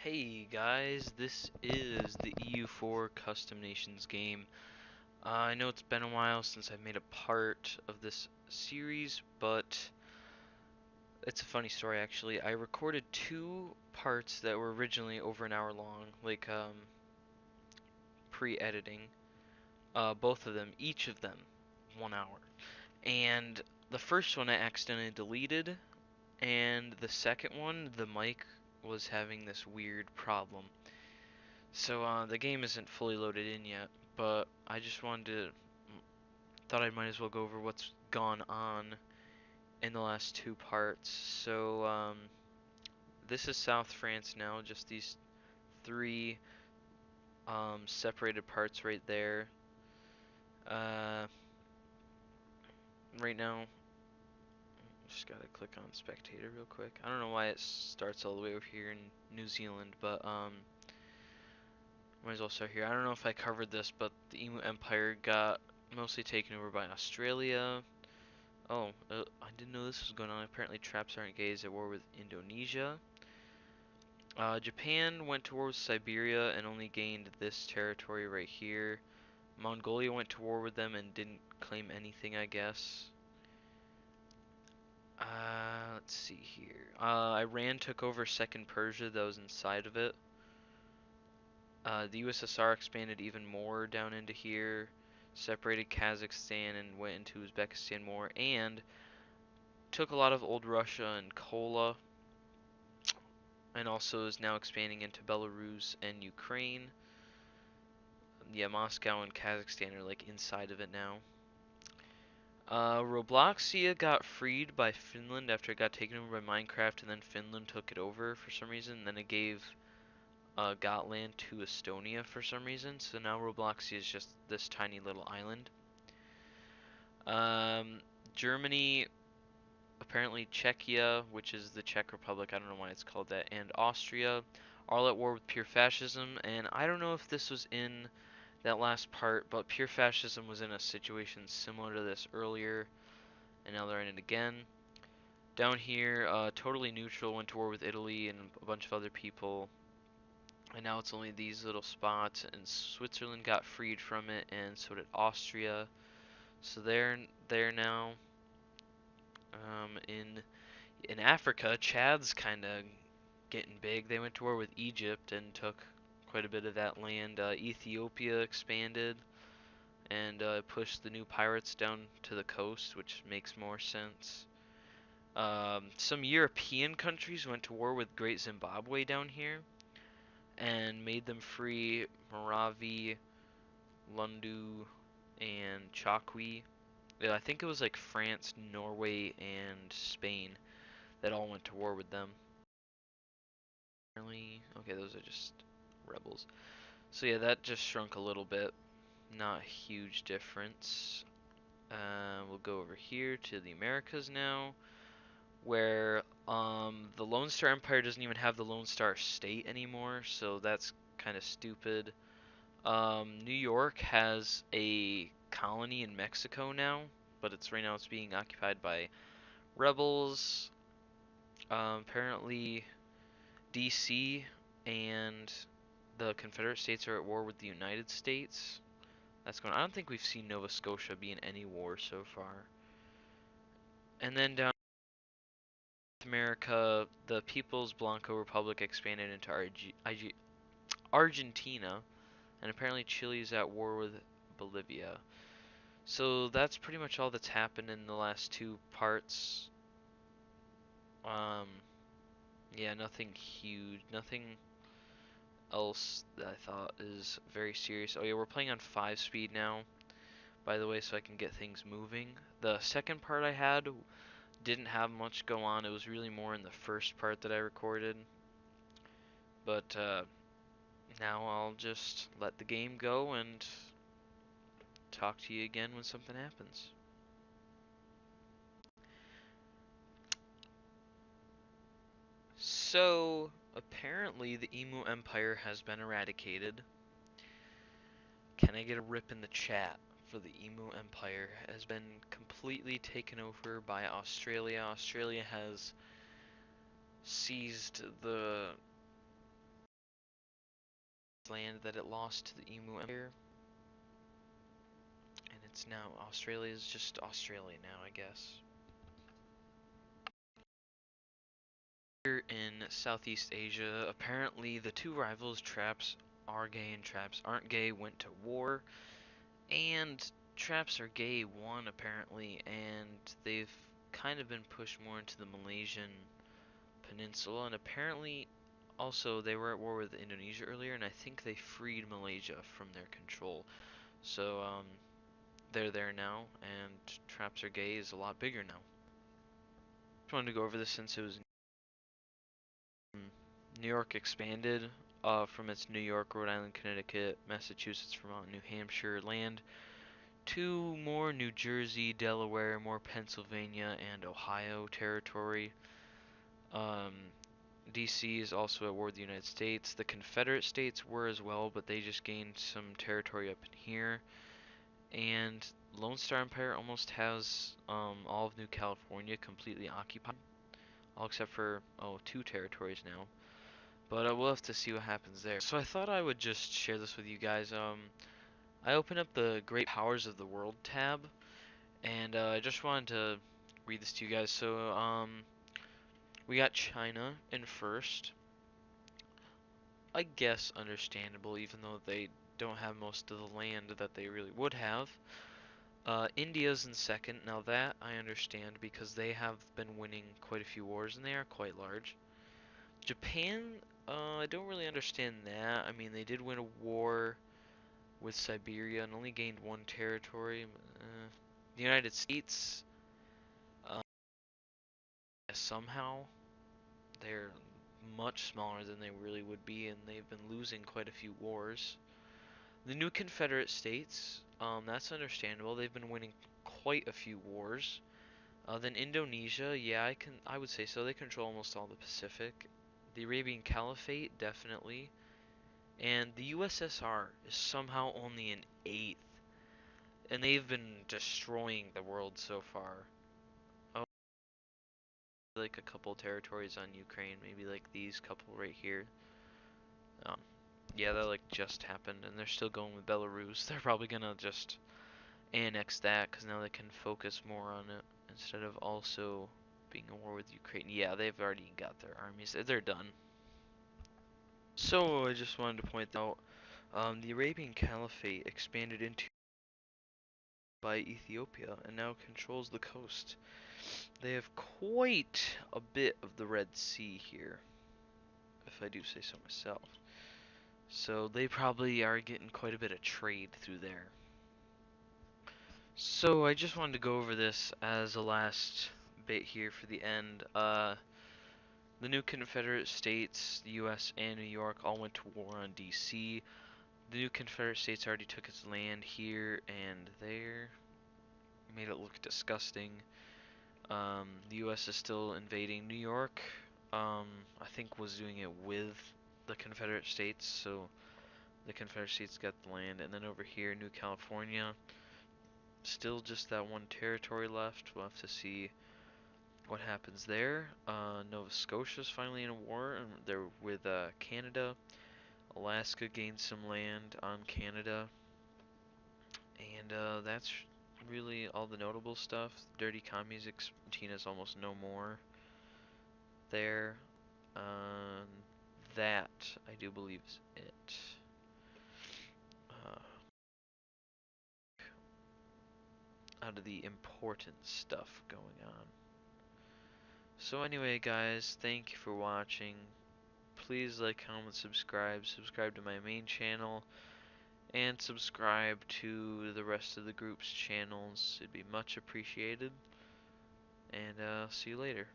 Hey guys, this is the EU4 Custom Nations game. I know it's been a while since I've made a part of this series, but it's a funny story actually. I recorded two parts that were originally over an hour long, like pre-editing. Both of them, each of them, 1 hour. And the first one I accidentally deleted, and the second one, the mic was having this weird problem. So the game isn't fully loaded in yet, but I just thought I might as well go over what's gone on in the last two parts. So this is South France now, just these three separated parts right there. Uh, right now, just gotta click on spectator real quick. I don't know why it starts all the way over here in New Zealand, but might as well start here. I don't know if I covered this, but the Emu Empire got mostly taken over by Australia. Oh, I didn't know this was going on. Apparently traps aren't gay is at war with Indonesia. Japan went to war with Siberia and only gained this territory right here. Mongolia went to war with them and didn't claim anything, I guess. Let's see here. Iran took over Second Persia that was inside of it. The USSR expanded even more down into here, separated Kazakhstan and went into Uzbekistan more, and took a lot of old Russia and Kola, and also is now expanding into Belarus and Ukraine. Yeah, Moscow and Kazakhstan are like inside of it now. Robloxia got freed by Finland after it got taken over by Minecraft, and then Finland took it over for some reason. And then it gave Gotland to Estonia for some reason. So now Robloxia is just this tiny little island. Germany, apparently Czechia, which is the Czech Republic, I don't know why it's called that, and Austria are all at war with pure fascism. And I don't know if this was in that last part, but pure fascism was in a situation similar to this earlier, and now they're in it again. Down here, totally neutral went to war with Italy and a bunch of other people, and now it's only these little spots, and Switzerland got freed from it, and so did Austria. So they're there now. In Africa, Chad's kind of getting big. They went to war with Egypt and took quite a bit of that land. Ethiopia expanded and pushed the new pirates down to the coast, which makes more sense. Some European countries went to war with Great Zimbabwe down here and made them free Moravi, Lundu, and Chakwi. Yeah, I think it was like France, Norway, and Spain that all went to war with them. Okay, those are just rebels. So yeah, that just shrunk a little bit. Not a huge difference. We'll go over here to the Americas now, where the Lone Star Empire doesn't even have the Lone Star State anymore, so that's kind of stupid. New York has a colony in Mexico now, but right now it's being occupied by rebels. Apparently, DC and the Confederate States are at war with the United States. That's going. I don't think we've seen Nova Scotia be in any war so far. And then down in America, the People's Blanco Republic expanded into Argentina, and apparently Chile is at war with Bolivia. So that's pretty much all that's happened in the last two parts. Um, yeah, nothing huge, nothing else that I thought is very serious. Oh yeah, we're playing on 5 speed now, by the way, so I can get things moving. The second part I had didn't have much go on. It was really more in the first part that I recorded. But now I'll just let the game go and talk to you again when something happens. So, apparently the Emu Empire has been eradicated. Can I get a rip in the chat for the Emu Empire? Has been completely taken over by Australia. Australia has seized the land that it lost to the Emu Empire, and it's now Australia's just Australia now, I guess. Here in Southeast Asia, apparently the two rivals, Traps are gay and Traps aren't gay, went to war, and Traps are gay won apparently, and they've kind of been pushed more into the Malaysian peninsula, and apparently also they were at war with Indonesia earlier, and I think they freed Malaysia from their control. So they're there now, and Traps are gay is a lot bigger now. Just wanted to go over this since it was New York expanded from its New York, Rhode Island, Connecticut, Massachusetts, Vermont, New Hampshire land to more New Jersey, Delaware, more Pennsylvania, and Ohio territory. Um, DC is also at war with the United States. The Confederate States were as well, but they just gained some territory up in here. And Lone Star Empire almost has all of New California completely occupied, all except for two territories now. But we'll have to see what happens there. So I thought I would just share this with you guys. I opened up the Great Powers of the World tab, and I just wanted to read this to you guys. So we got China in first. I guess understandable, even though they don't have most of the land that they really would have. India's in second. Now that I understand because they have been winning quite a few wars and they are quite large. Japan, I don't really understand that. I mean, they did win a war with Siberia and only gained one territory. The United States, uh, somehow, they're much smaller than they really would be, and they've been losing quite a few wars. The new Confederate States, that's understandable. They've been winning quite a few wars. Then Indonesia, yeah, I would say so. They control almost all the Pacific. The Arabian Caliphate, definitely. And the USSR is somehow only in 8th. And they've been destroying the world so far. Oh, like a couple territories on Ukraine, maybe like these couple right here. Um, yeah, that like just happened, and they're still going with Belarus. They're probably gonna just annex that, because now they can focus more on it, instead of also being at war with Ukraine. Yeah, they've already got their armies. They're done. So I just wanted to point out, the Arabian Caliphate expanded into by Ethiopia and now controls the coast. They have quite a bit of the Red Sea here, if I do say so myself. So they probably are getting quite a bit of trade through there. So I just wanted to go over this as a last bit here for the end. The new Confederate States, the US and New York, all went to war on DC. The new Confederate States already took its land here and there. Made it look disgusting. The US is still invading New York. I think was doing it with the Confederate States, so the Confederate States got the land. And then over here, New California, still just that one territory left. We'll have to see what happens there. Nova Scotia's finally in a war, and they're with Canada. Alaska gained some land on Canada, and that's really all the notable stuff. Dirty commies, Argentina's almost no more there. That I do believe is it. Out of the important stuff going on. So anyway, guys, thank you for watching. Please like, comment, subscribe to my main channel, and subscribe to the rest of the group's channels. It'd be much appreciated. And see you later.